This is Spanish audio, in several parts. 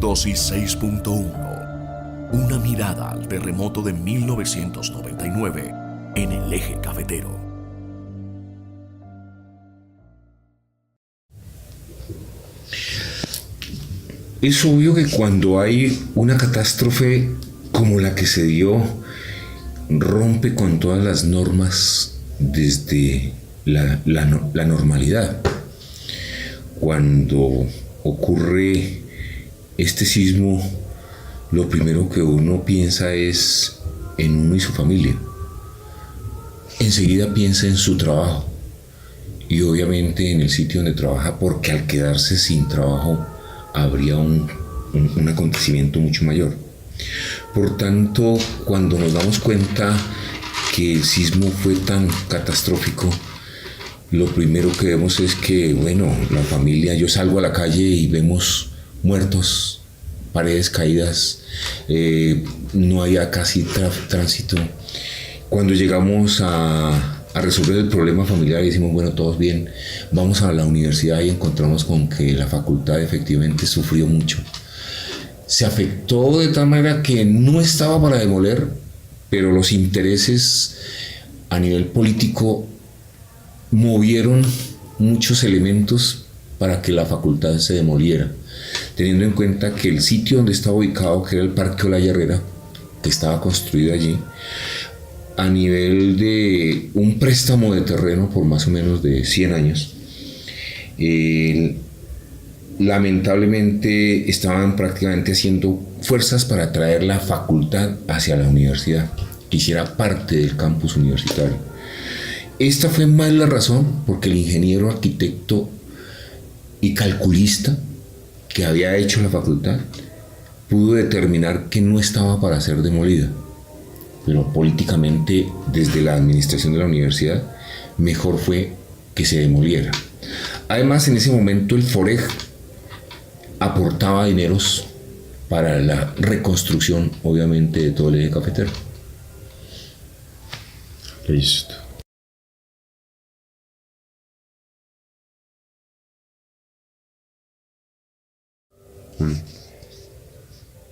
Dosis 6.1. Una mirada al terremoto de 1999 en el eje cafetero. Es obvio que cuando hay una catástrofe como la que se dio, rompe con todas las normas desde la normalidad. Cuando ocurre este sismo, lo primero que uno piensa es en uno y su familia. Enseguida piensa en su trabajo y obviamente en el sitio donde trabaja, porque al quedarse sin trabajo habría un acontecimiento mucho mayor. Por tanto, cuando nos damos cuenta que el sismo fue tan catastrófico, lo primero que vemos es que, bueno, la familia, yo salgo a la calle y vemos muertos, paredes caídas, no hay casi tránsito. Cuando llegamos a resolver el problema familiar y decimos, bueno, todos bien, vamos a la universidad y encontramos con que la facultad efectivamente sufrió mucho. Se afectó de tal manera que no estaba para demoler, pero los intereses a nivel político movieron muchos elementos para que la facultad se demoliera, teniendo en cuenta que el sitio donde estaba ubicado, que era el Parque Olaya Herrera, que estaba construido allí, a nivel de un préstamo de terreno por más o menos de 100 años, lamentablemente estaban prácticamente haciendo fuerzas para traer la facultad hacia la universidad, que hiciera parte del campus universitario. Esta fue más la razón porque el ingeniero, arquitecto y calculista que había hecho la facultad pudo determinar que no estaba para ser demolida. Pero políticamente, desde la administración de la universidad, mejor fue que se demoliera. Además, en ese momento el FOREG aportaba dineros para la reconstrucción, obviamente, de todo el eje cafetero. Listo.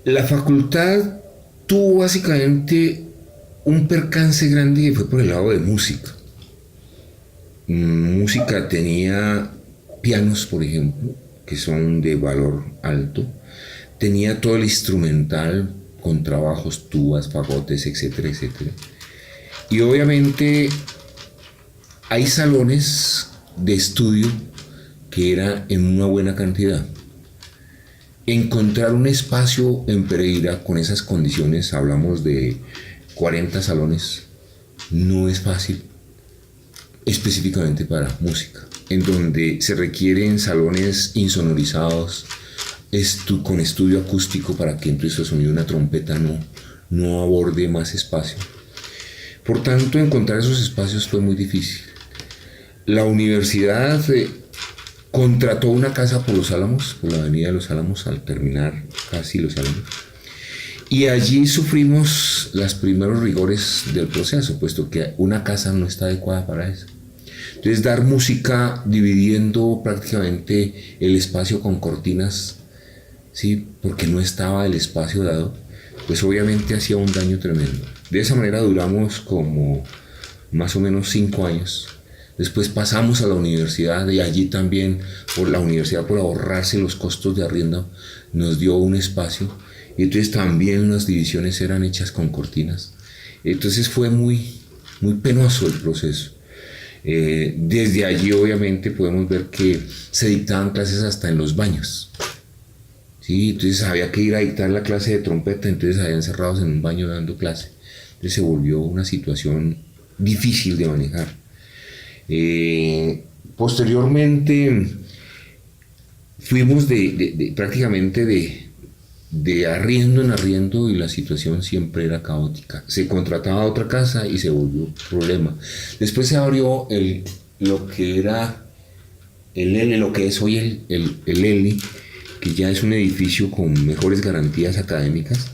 La facultad tuvo básicamente un percance grande que fue por el lado de música. Música tenía pianos, por ejemplo, que son de valor alto. Tenía todo el instrumental, contrabajos, tubas, fagotes, etcétera, etcétera. Y obviamente hay salones de estudio que era en una buena cantidad. Encontrar un espacio en Pereira con esas condiciones, hablamos de 40 salones, no es fácil, específicamente para música, en donde se requieren salones insonorizados, con estudio acústico para que entre el sonido de una trompeta no aborde más espacio. Por tanto, encontrar esos espacios fue muy difícil. La universidad contrató una casa por Los Álamos, por la avenida de Los Álamos, al terminar casi Los Álamos. Y allí sufrimos los primeros rigores del proceso, puesto que una casa no está adecuada para eso. Entonces, dar música dividiendo prácticamente el espacio con cortinas, ¿sí? Porque no estaba el espacio dado, pues obviamente hacía un daño tremendo. De esa manera duramos como más o menos 5 años. Después pasamos a la universidad y allí también la universidad, por ahorrarse los costos de arriendo, nos dio un espacio. Y entonces también las divisiones eran hechas con cortinas. Entonces fue muy, muy penoso el proceso. Desde allí obviamente podemos ver que se dictaban clases hasta en los baños. ¿Sí? Entonces había que ir a dictar la clase de trompeta, entonces habían encerrados en un baño dando clase. Entonces se volvió una situación difícil de manejar. Posteriormente fuimos prácticamente de arriendo en arriendo y la situación siempre era caótica. Se contrataba otra casa y se volvió problema. Después se abrió lo que era el L, lo que es hoy el L, que ya es un edificio con mejores garantías académicas,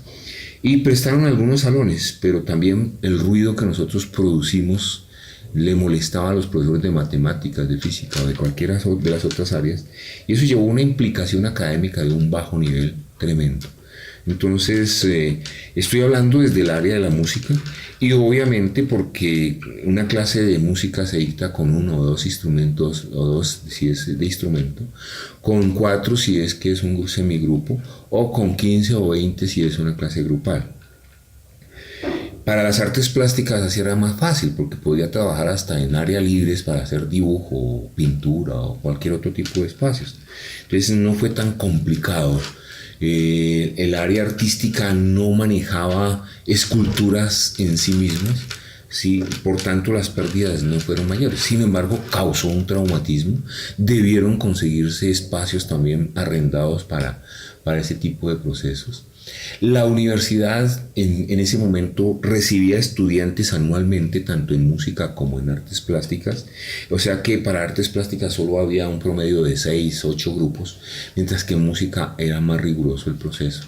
y prestaron algunos salones, pero también el ruido que nosotros producimos le molestaba a los profesores de matemáticas, de física o de cualquiera de las otras áreas, y eso llevó a una implicación académica de un bajo nivel tremendo. Entonces, estoy hablando desde el área de la música y obviamente porque una clase de música se dicta con uno o dos instrumentos, o dos si es de instrumento, con 4 si es que es un semigrupo, o con 15 o 20 si es una clase grupal. Para las artes plásticas así era más fácil porque podía trabajar hasta en áreas libres para hacer dibujo, pintura o cualquier otro tipo de espacios. Entonces no fue tan complicado. El área artística no manejaba esculturas en sí mismas, ¿sí? Por tanto las pérdidas no fueron mayores. Sin embargo, causó un traumatismo. Debieron conseguirse espacios también arrendados para ese tipo de procesos. La universidad en ese momento recibía estudiantes anualmente, tanto en música como en artes plásticas. O sea que para artes plásticas solo había un promedio de 6, 8 grupos, mientras que en música era más riguroso el proceso.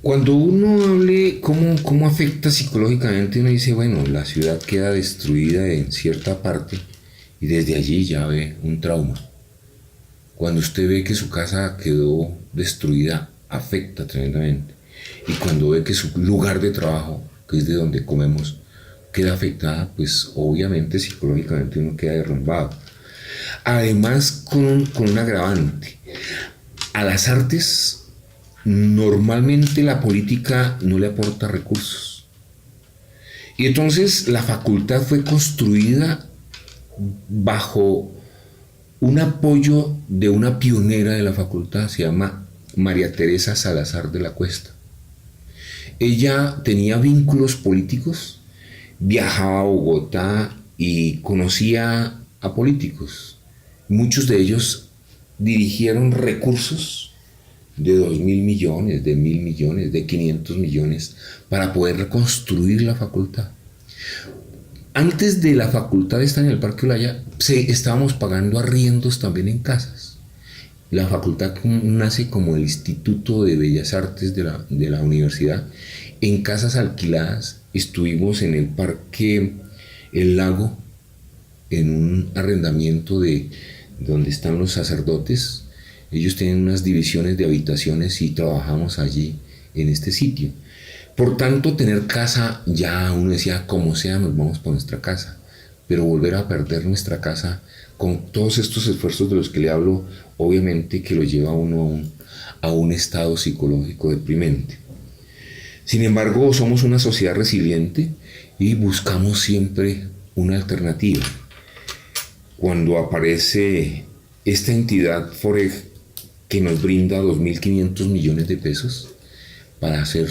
Cuando uno hable cómo afecta psicológicamente, uno dice, bueno, la ciudad queda destruida en cierta parte y desde allí ya ve un trauma. Cuando usted ve que su casa quedó destruida, afecta tremendamente. Y cuando ve que su lugar de trabajo, que es de donde comemos, queda afectada, pues obviamente psicológicamente uno queda derrumbado. Además, con un agravante. A las artes, normalmente la política no le aporta recursos. Y entonces la facultad fue construida bajo un apoyo de una pionera de la facultad, se llama María Teresa Salazar de la Cuesta. Ella tenía vínculos políticos, viajaba a Bogotá y conocía a políticos. Muchos de ellos dirigieron recursos de 2.000 millones, de 1.000 millones, de 500 millones para poder reconstruir la facultad. Antes de la facultad de estar en el Parque Olaya, estábamos pagando arriendos también en casas. La facultad nace como el Instituto de Bellas Artes de la universidad. En casas alquiladas estuvimos en el Parque El Lago, en un arrendamiento de donde están los sacerdotes. Ellos tienen unas divisiones de habitaciones y trabajamos allí en este sitio. Por tanto, tener casa, ya uno decía, como sea, nos vamos por nuestra casa. Pero volver a perder nuestra casa con todos estos esfuerzos de los que le hablo, obviamente que lo lleva a uno a un estado psicológico deprimente. Sin embargo, somos una sociedad resiliente y buscamos siempre una alternativa. Cuando aparece esta entidad FOREG que nos brinda 2.500 millones de pesos para hacer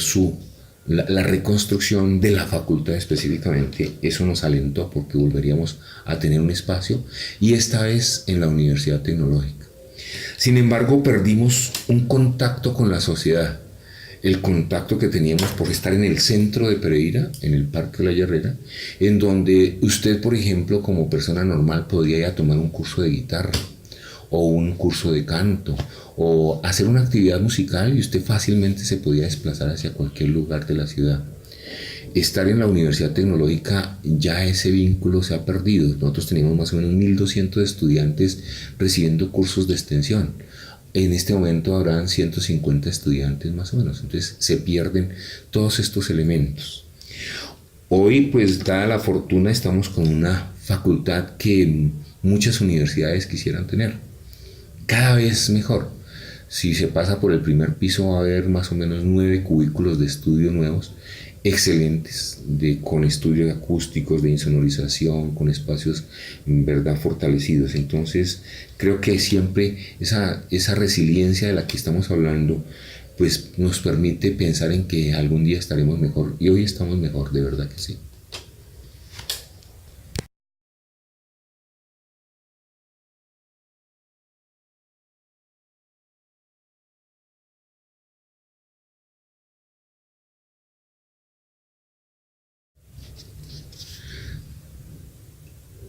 la reconstrucción de la facultad específicamente, eso nos alentó porque volveríamos a tener un espacio y esta vez en la Universidad Tecnológica. Sin embargo, perdimos un contacto con la sociedad, el contacto que teníamos por estar en el centro de Pereira, en el Parque La Herrera, en donde usted, por ejemplo, como persona normal podría ir a tomar un curso de guitarra o un curso de canto o hacer una actividad musical y usted fácilmente se podía desplazar hacia cualquier lugar de la ciudad. Estar en la Universidad Tecnológica, ya ese vínculo se ha perdido. Nosotros teníamos más o menos 1.200 estudiantes recibiendo cursos de extensión. En este momento habrán 150 estudiantes más o menos. Entonces se pierden todos estos elementos. Hoy, pues dada la fortuna, estamos con una facultad que muchas universidades quisieran tener. Cada vez mejor. Si se pasa por el primer piso va a haber más o menos 9 cubículos de estudio nuevos, excelentes, con estudios acústicos, de insonorización, con espacios en verdad fortalecidos. Entonces creo que siempre esa resiliencia de la que estamos hablando pues nos permite pensar en que algún día estaremos mejor, y hoy estamos mejor, de verdad que sí.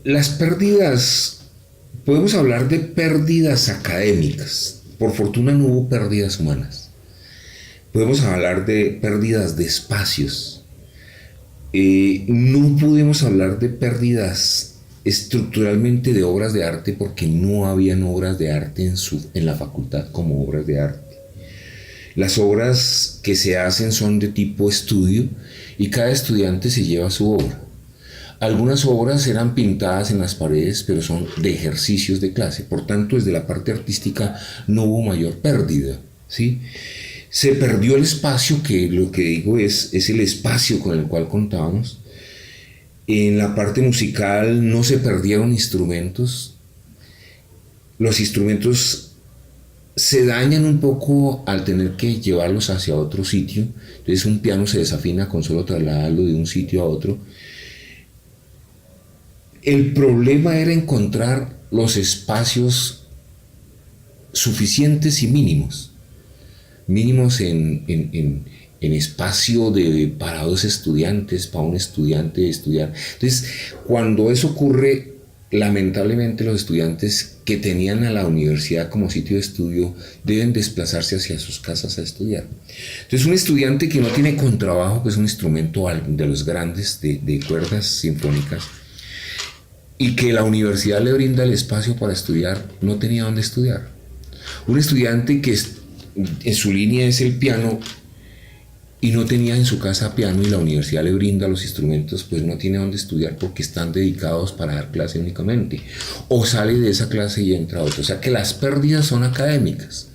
Las pérdidas, podemos hablar de pérdidas académicas. Por fortuna no hubo pérdidas humanas, Podemos hablar de pérdidas de espacios. No podemos hablar de pérdidas estructuralmente de obras de arte porque no habían obras de arte en la facultad como obras de arte. Las obras que se hacen son de tipo estudio y cada estudiante se lleva su obra. Algunas obras eran pintadas en las paredes, pero son de ejercicios de clase. Por tanto, desde la parte artística no hubo mayor pérdida, ¿sí? Se perdió el espacio, que lo que digo es el espacio con el cual contábamos. En la parte musical no se perdieron instrumentos. Los instrumentos se dañan un poco al tener que llevarlos hacia otro sitio. Entonces un piano se desafina con solo trasladarlo de un sitio a otro. El problema era encontrar los espacios suficientes y mínimos. Mínimos en espacio para dos estudiantes, para un estudiante estudiar. Entonces, cuando eso ocurre, lamentablemente los estudiantes que tenían a la universidad como sitio de estudio deben desplazarse hacia sus casas a estudiar. Entonces, un estudiante que no tiene contrabajo, que es un instrumento de los grandes de cuerdas sinfónicas, y que la universidad le brinda el espacio para estudiar, no tenía dónde estudiar. Un estudiante que en su línea es el piano y no tenía en su casa piano y la universidad le brinda los instrumentos, pues no tiene dónde estudiar porque están dedicados para dar clase únicamente. O sale de esa clase y entra a otra. O sea que las pérdidas son académicas.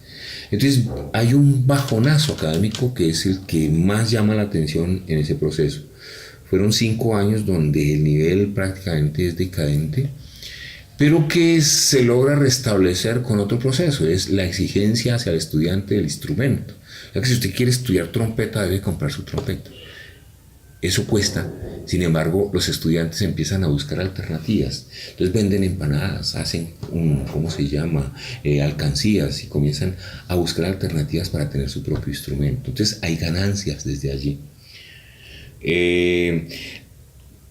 Entonces hay un bajonazo académico que es el que más llama la atención en ese proceso. Fueron 5 años donde el nivel prácticamente es decadente, pero que se logra restablecer con otro proceso, es la exigencia hacia el estudiante del instrumento. O sea que si usted quiere estudiar trompeta, debe comprar su trompeta. Eso cuesta. Sin embargo, los estudiantes empiezan a buscar alternativas. Entonces venden empanadas, hacen alcancías y comienzan a buscar alternativas para tener su propio instrumento. Entonces hay ganancias desde allí.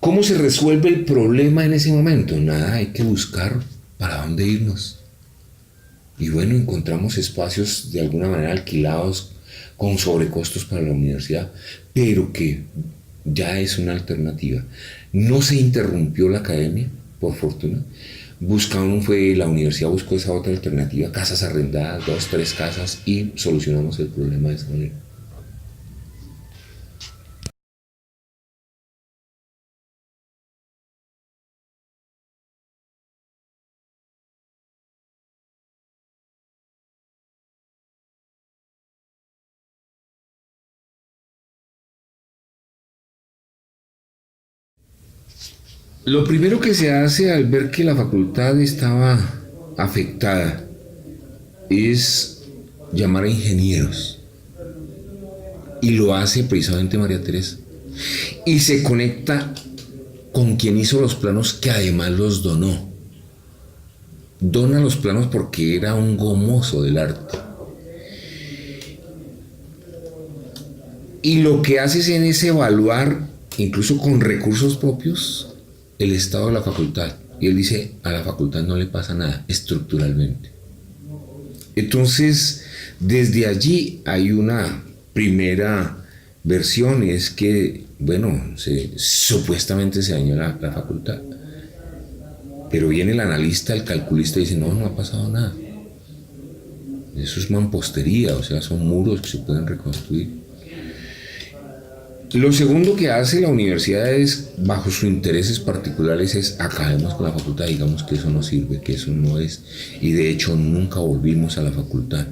¿Cómo se resuelve el problema en ese momento? Nada, hay que buscar para dónde irnos. Y bueno, encontramos espacios de alguna manera alquilados con sobrecostos para la universidad, pero que ya es una alternativa. No se interrumpió la academia, por fortuna. La universidad buscó esa otra alternativa, casas arrendadas, 2, 3 casas, y solucionamos el problema de esa manera. Lo primero que se hace al ver que la facultad estaba afectada es llamar a ingenieros. Y lo hace precisamente María Teresa. Y se conecta con quien hizo los planos, que además los donó. Dona los planos porque era un gomoso del arte. Y lo que hace es evaluar, incluso con recursos propios, el estado de la facultad. Y él dice, a la facultad no le pasa nada estructuralmente. Entonces, desde allí hay una primera versión, es que, bueno, supuestamente se dañó la facultad. Pero viene el analista, el calculista y dice, no ha pasado nada. Eso es mampostería, o sea, son muros que se pueden reconstruir. Lo segundo que hace la universidad es, bajo sus intereses particulares, es acabemos con la facultad, digamos que eso no sirve, que eso no es. Y de hecho nunca volvimos a la facultad.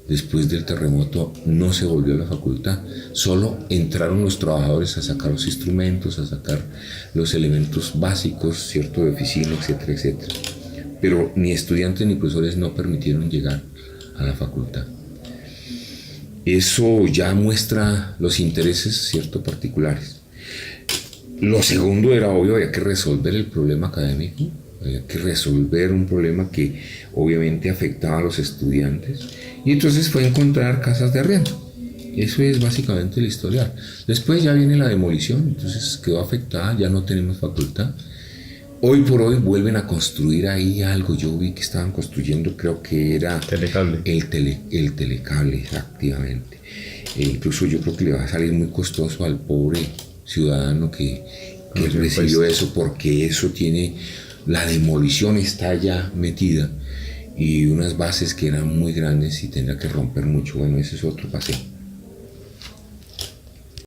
Después del terremoto no se volvió a la facultad, solo entraron los trabajadores a sacar los instrumentos, a sacar los elementos básicos, cierto, de oficina, etcétera, etcétera. Pero ni estudiantes ni profesores no permitieron llegar a la facultad. Eso ya muestra los intereses, cierto, particulares. Lo segundo era obvio, había que resolver el problema académico, había que resolver un problema que obviamente afectaba a los estudiantes, y entonces fue encontrar casas de arriendo. Eso es básicamente el historial. Después ya viene la demolición, entonces quedó afectada, ya no tenemos facultad. Hoy por hoy vuelven a construir ahí algo. Yo vi que estaban construyendo, creo que era Telecable. el telecable, efectivamente. incluso yo creo que le va a salir muy costoso al pobre ciudadano que recibió eso, porque eso tiene, la demolición está ya metida y unas bases que eran muy grandes y tendrá que romper mucho. Bueno, ese es otro paseo.